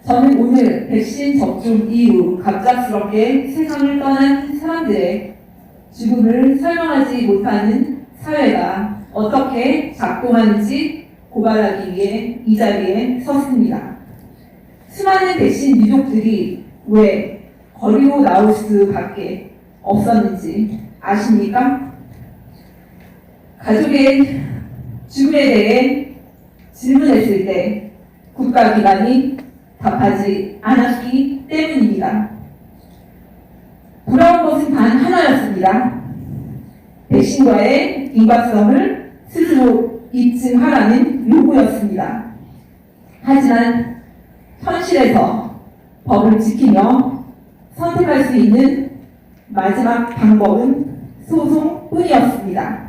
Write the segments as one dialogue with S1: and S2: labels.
S1: 저는 오늘 백신 접종 이후 갑작스럽게 세상을 떠난 사람들의 죽음을 설명하지 못하는 사회가 어떻게 작동하는지 고발하기 위해 이 자리에 섰습니다. 수많은 백신 유족들이 왜 거리로 나올 수밖에 없었는지 아십니까? 가족의 죽음에 대해 질문했을 때 국가기관이 답하지 않았기 때문입니다. 돌아온 것은 단 하나였습니다. 백신과의 인과성을 스스로 입증하라는 요구였습니다. 하지만 현실에서 법을 지키며 선택할 수 있는 마지막 방법은 소송뿐이었습니다.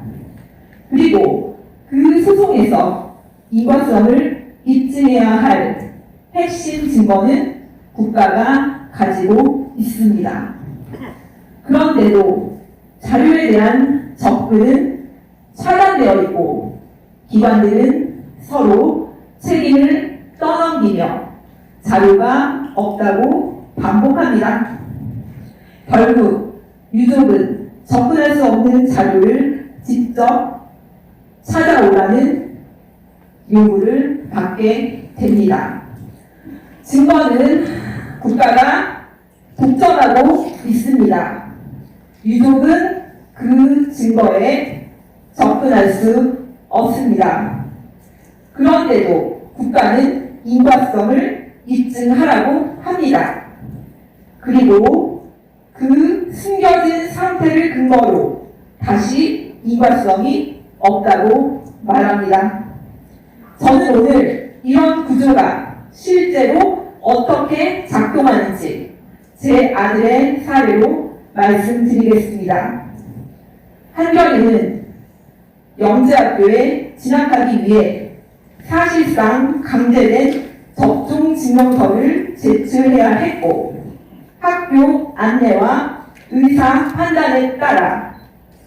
S1: 그리고 그 소송에서 인과성을 입증해야 할 핵심 증거는 국가가 가지고 있습니다. 그런데도 자료에 대한 접근은 차단되어 있고 기관들은 서로 책임을 떠넘기며 자료가 없다고 반복합니다. 결국 유족은 접근할 수 없는 자료를 직접 찾아오라는 요구를 받게 됩니다. 증거는 국가가 독점하고 있습니다. 유족은 그 증거에 접근할 수 없습니다. 그런데도 국가는 인과성을 입증하라고 합니다. 그리고 그 숨겨진 상태를 근거로 다시 인과성이 없다고 말합니다. 저는 오늘 이런 구조가 실제로 어떻게 작동하는지 제 아들의 사례로 말씀드리겠습니다. 한결이는 영재학교에 진학하기 위해 사실상 강제된 접종 증명서를 제출해야 했고 학교 안내와 의사 판단에 따라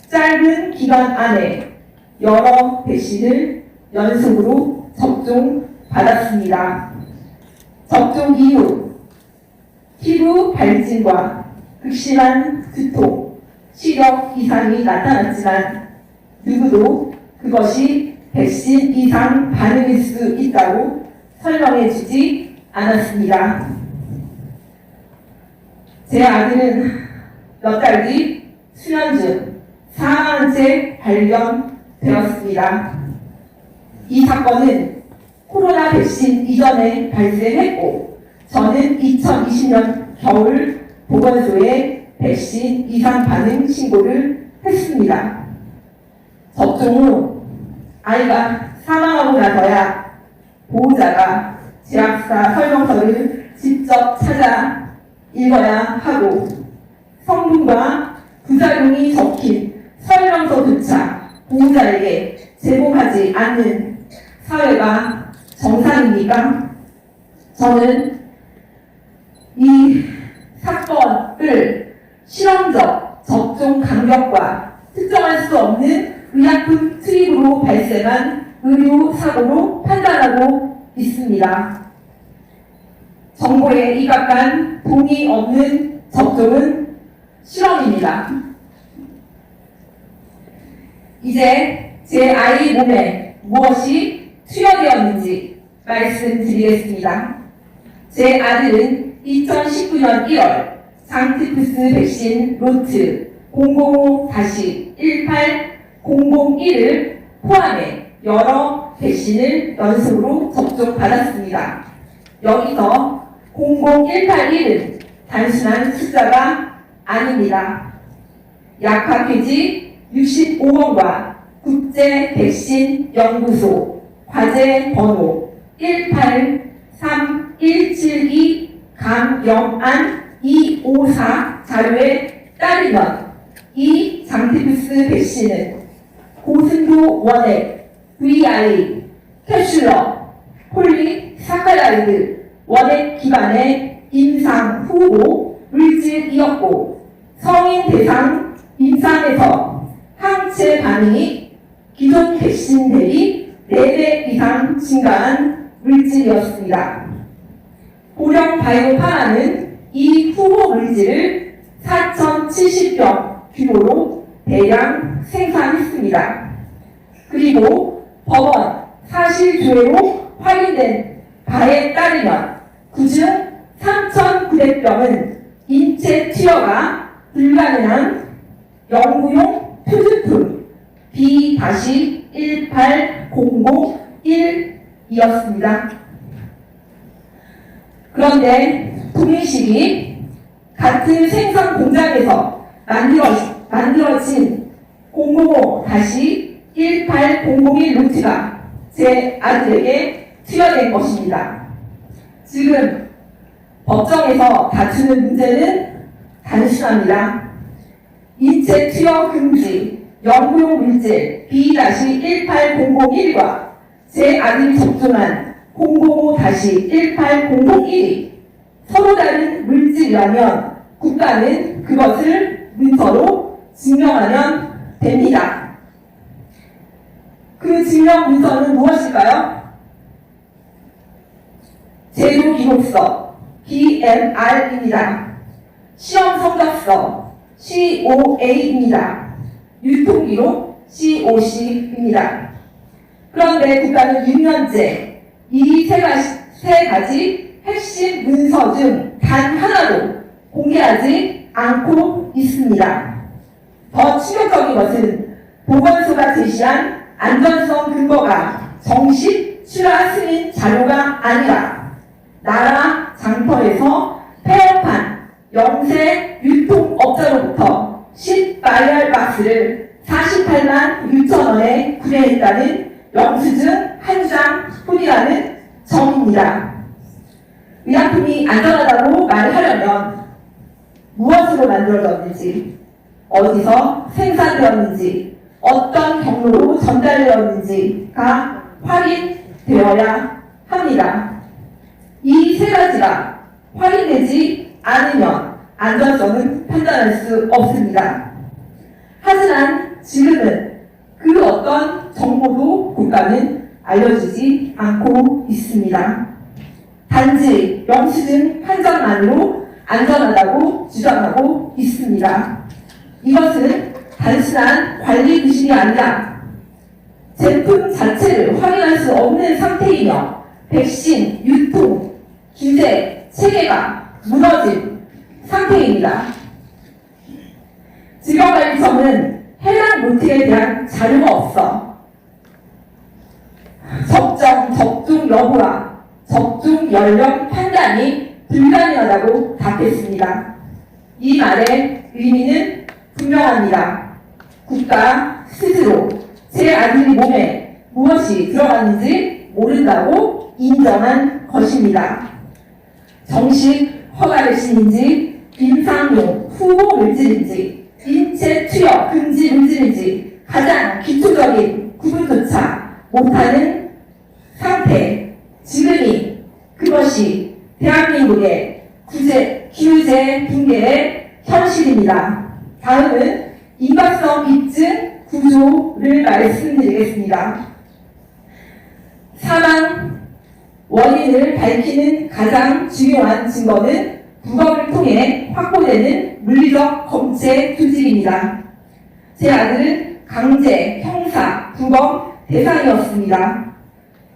S1: 짧은 기간 안에 여러 백신을 연속으로 접종받았습니다. 접종 이후 피부 발진과 극심한 두통, 시력 이상이 나타났지만 누구도 그것이 백신 이상 반응일 수 있다고 설명해 주지 않았습니다. 제 아들은 몇 달 뒤 수면 중 사망한 채 발견되었습니다. 이 사건은 코로나 백신 이전에 발생했고 저는 2020년 겨울 보건소에 백신 이상 반응 신고를 했습니다. 접종 후 아이가 사망하고 나서야 보호자가 제약사 설명서를 직접 찾아 읽어야 하고 성분과 부작용이 적힌 설명서조차 보호자에게 제공하지 않는 사회가 정상입니까? 저는 이 사건을 실험적 접종 간격과 특정할 수 없는 의약품 투입으로 발생한 의료 사고로 판단하고 있습니다. 정보에 입각한 동의 없는 접종은 실험입니다. 이제 제 아이 몸에 무엇이 투여되었는지 말씀드리겠습니다. 제 아들은 2019년 1월 장티푸스 백신 로트 005-18001을 포함해 여러 백신을 연속으로 접종받았습니다. 여기서 00181은 단순한 숫자가 아닙니다. 약학회지 65원과 국제백신연구소 과제 번호 183172 강영안 254 자료에 따르면 이 장티푸스 백신은 고순도 원액, VI, 캐슐러, 폴리사카라이드 원액 기반의 임상 후보 물질이었고 성인 대상 임상에서 항체 반응이 기존 백신 대비 4배 이상 증가한 물질이었습니다. 고령 바이오파라는 이 후보 물질을 4,070병 규모로 대량 생산했습니다. 그리고 법원 사실조회로 확인된 바에 따르면 그중 3,900병은 인체 투여가 불가능한 연구용 표준품 B-18001이었습니다. 그런데 동일식이 같은 생산 공장에서 만들어진 005-180001 루트가 제 아들에게 투여된 것입니다. 지금 법정에서 다투는 문제는 단순합니다. 인체 투여 금지 연구용 물질 B-18001과 제 아들이 접종한 005-1800일이 서로 다른 물질이라면 국가는 그것을 문서로 증명하면 됩니다. 그 증명 문서는 무엇일까요? 제조 기록서 BMR입니다. 시험 성적서 COA입니다. 유통기록 COC입니다. 그런데 국가는 6년째 이 세 가지 핵심 문서 중 단 하나도 공개하지 않고 있습니다. 더 충격적인 것은 보건소가 제시한 안전성 근거가 정식 출하 승인 자료가 아니라 나라 장터에서 폐업한 영세 유통업자로부터 10바이얼 박스를 48만 6천 원에 구매했다는 영수증 한 장뿐이라는 점입니다. 의약품이 안전하다고 말하려면 무엇으로 만들어졌는지, 어디서 생산되었는지, 어떤 경로로 전달되었는지가 확인되어야 합니다. 이 세 가지가 확인되지 않으면 안전성은 판단할 수 없습니다. 하지만 지금은 그 어떤 정보도 국가는 알려주지 않고 있습니다. 단지 영수증 한 장만으로 안전하다고 주장하고 있습니다. 이것은 단순한 관리 부실이 아니라 제품 자체를 확인할 수 없는 상태이며 백신 유통 규제 체계가 무너진 상태입니다. 질병관리청은 해당 물질에 대한 자료가 없어 접종 여부와 접종 연령 판단이 불가능하다고 답했습니다. 이 말의 의미는 분명합니다. 국가 스스로 제 아들의 몸에 무엇이 들어갔는지 모른다고 인정한 것입니다. 정식 허가를신인지 임상용 후보 물질인지 인체 투여 금지 물질인지 가장 기초적인 구분조차 못하는 상태, 지금이 그것이 대한민국의 규제 붕괴의 현실입니다. 다음은 임박성 입증 구조를 말씀드리겠습니다. 사망 원인을 밝히는 가장 중요한 증거는 부검을 통해 확보되는 물리적 검체 조직입니다. 제 아들은 강제 형사 부검 대상이었습니다.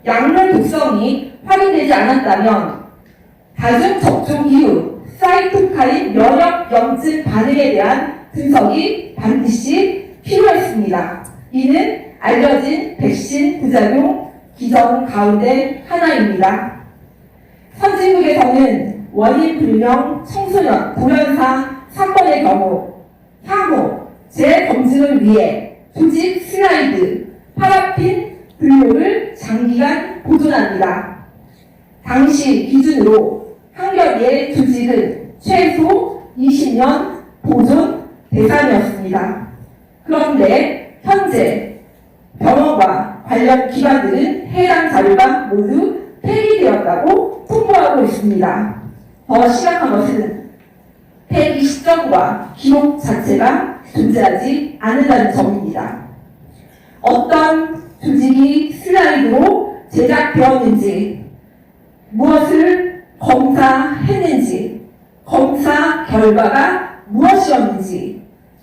S1: 약물 독성이 확인되지 않았다면 다중 접종 이후 사이토카인 면역염증 반응에 대한 분석이 반드시 필요했습니다. 이는 알려진 백신 부작용 기전 가운데 하나입니다. 선진국에서는 원인 불명 청소년 돌연사 사건의 경우 향후 재검증을 위해 조직 슬라이드, 파라핀 분료를 장기간 보존합니다. 당시 기준으로 한겨레의 조직은 최소 20년 보존 대상이었습니다. 그런데 현재 병원과 관련 기관들은 해당 자료가 모두 폐기되었다고 통보하고 있습니다. 더 심각한 것은 폐기 시점과 기록 자체가 존재하지 않는다는 점입니다. 어떤 조직이 슬라이드로 제작되었는지, 무엇을 검사 검사했는지, 검사 결과가 무엇이었는지,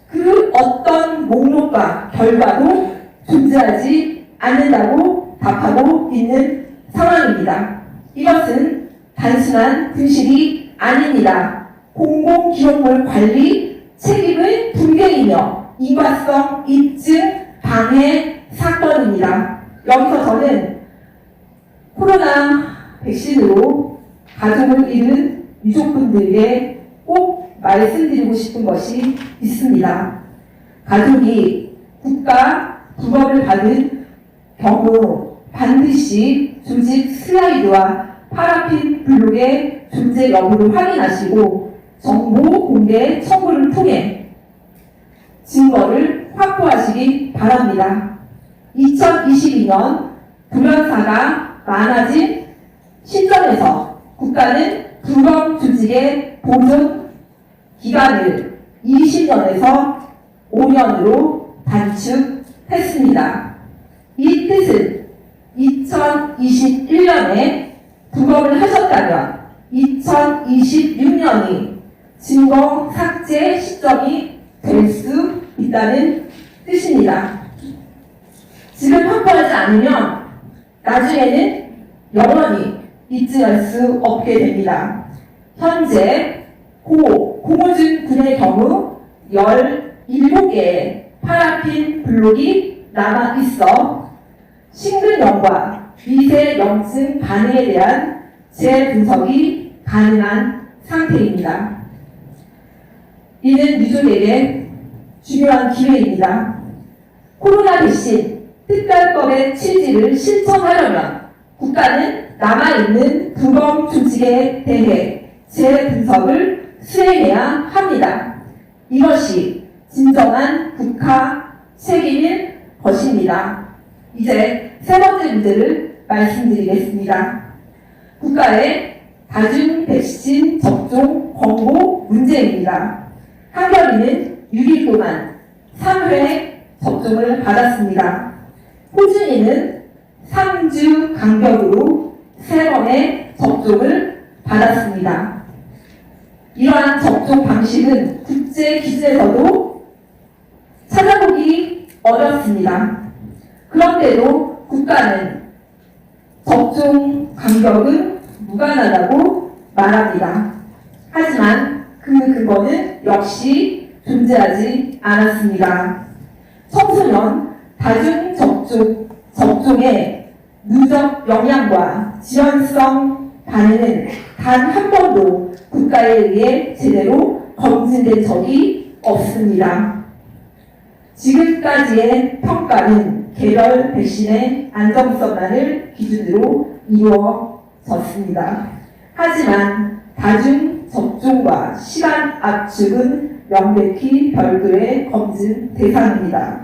S1: 그 어떤 목록과 결과도 존재하지 않는다고 답하고 있는 상황입니다. 이것은 단순한 분실이 아닙니다. 공공기록물 관리 책임의 분쟁이며 인과성 입증 방해 사건입니다. 여기서 저는 코로나 백신으로 가족을 잃은 유족분들에게 꼭 말씀드리고 싶은 것이 있습니다. 가족이 국가 부검을 받은 경우 반드시 조직 슬라이드와 파라핀 블록의 존재 여부를 확인하시고 정보 공개 청구를 통해 증거를 확보하시기 바랍니다. 2022년 불연사가 많아진 시점에서 국가는 부검 조직의 보존 기간을 20년에서 5년으로 단축했습니다. 이 뜻은 2021년에 부검을 하셨다면 2026년이 증거 삭제 시점이 될 수 있다는 뜻입니다. 지금 확보하지 않으면 나중에는 영원히 입증할 수 없게 됩니다. 현재 공호준 군의 경우 17개의 파라핀 블록이 남아있어 심근염과 미세염증 반응에 대한 재분석이 가능한 상태입니다. 이는 유족에게 중요한 기회입니다. 코로나 백신 특별법의 취지를 실천하려면 국가는 남아있는 부검 조직에 대해 재분석을 수행해야 합니다. 이것이 진정한 국가 책임일 것입니다. 이제 세 번째 문제를 말씀드리겠습니다. 국가의 다중 백신 접종 권고 문제입니다. 한겨레는 6일 동안 3회 접종을 받았습니다. 호준이는 3주 간격으로 3번의 접종을 받았습니다. 이러한 접종 방식은 국제 기준에서도 찾아보기 어렵습니다. 그런데도 국가는 접종 간격은 무관하다고 말합니다. 하지만 그 근거는 역시 존재하지 않았습니다. 청소년 다중 접종의 누적 영향과 지연성 반응은 단 한 번도 국가에 의해 제대로 검증된 적이 없습니다. 지금까지의 평가는 개별 백신의 안정성만을 기준으로 이루어졌습니다. 하지만 다중 접종과 시간 압축은 명백히 별도의 검증 대상입니다.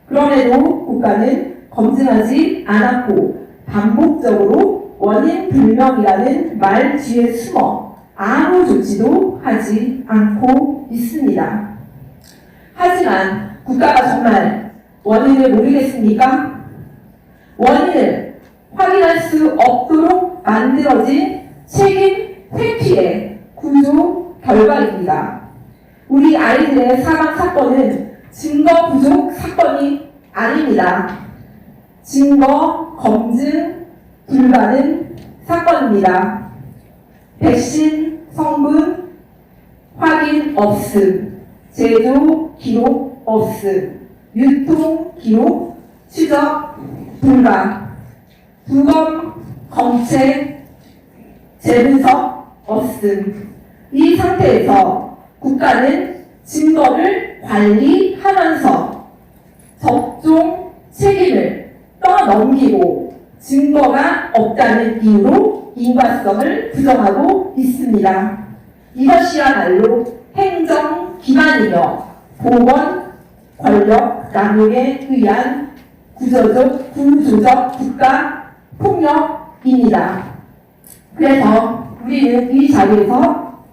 S1: 그럼에도 국가는 검증하지 않았고 반복적으로 원인 불명이라는 말 뒤에 숨어 아무 조치도 하지 않고 있습니다. 하지만 국가가 정말 원인을 모르겠습니까? 원인을 확인할 수 없도록 만들어진 책임 회피의 구조 결과입니다. 우리 아이들의 사망 사건은 증거 부족 사건이 아닙니다. 증거 검증 불가능 사건입니다. 백신 성분 확인 없음, 제조 기록 없음, 유통 기록 추적 불가, 부검 검체 재분석 없음. 이 상태에서 국가는 증거를 관리하면서 접종 책임을 떠넘기고 증거가 없다는 이유로 인과성을 부정하고 있습니다. 이것이야말로 행정 기만이며 보건 권력 남용에 의한 구조적 국가 폭력입니다. 그래서 우리는 이 자리에서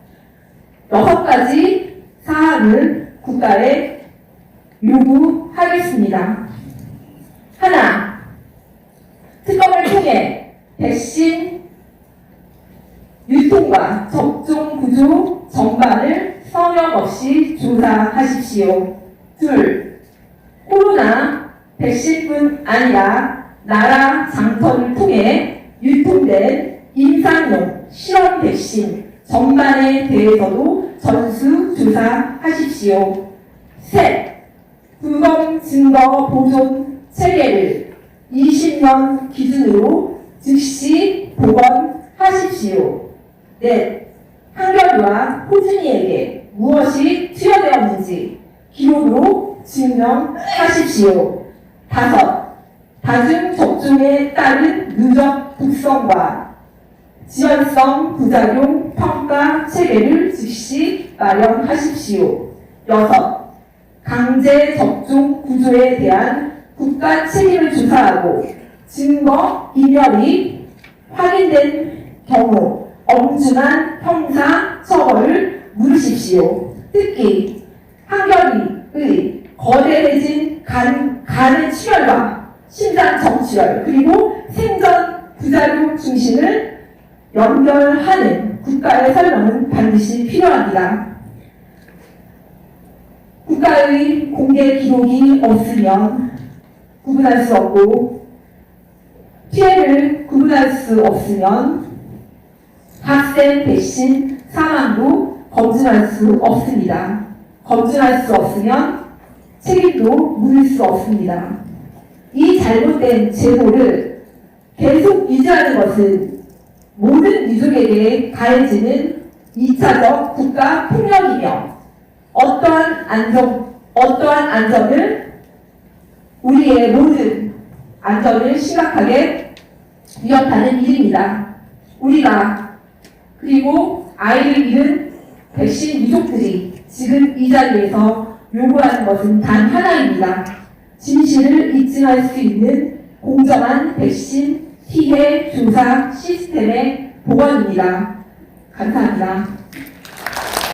S1: 6가지 사항을 국가에 요구하겠습니다. 하나, 특검을 통해 백신 유통과 접종 구조 전반을 성역 없이 조사하십시오. 둘, 코로나 백신뿐 아니라 나라 장터를 통해 유통된 임상용 실험 백신 전반에 대해서도 전수조사하십시오. 셋, 불검 증거 보존 체계를 20년 기준으로 즉시 복원하십시오. 넷, 한결이와 호준이에게 무엇이 투여되었는지 기록으로 증명하십시오. 다섯, 다중 접종에 따른 누적 독성과 지연성 부작용 평가 체계를 즉시 마련하십시오. 여섯, 강제 접종 구조에 대한 국가 책임을 조사하고 증거 인멸이 확인된 경우 엄중한 형사 처벌을 물으십시오. 특히 한결이의 거대해진 간의 출혈과 심장 정출혈 그리고 생전 부작용 중심을 연결하는 국가의 설명은 반드시 필요합니다. 국가의 공개 기록이 없으면 구분할 수 없고 피해를 구분할 수 없으면 학생 백신 사망도 검증할 수 없습니다. 검증할 수 없으면 책임도 물을 수 없습니다. 이 잘못된 제도를 계속 유지하는 것은 모든 민족에게 가해지는 2차적 국가 폭력이며 어떠한 안전을 우리의 모든 안전을 심각하게 위협하는 일입니다. 우리가 그리고 아이를 잃은 백신 유족들이 지금 이 자리에서 요구하는 것은 단 하나입니다. 진실을 입증할 수 있는 공정한 백신 피해 조사 시스템의 복원입니다. 감사합니다.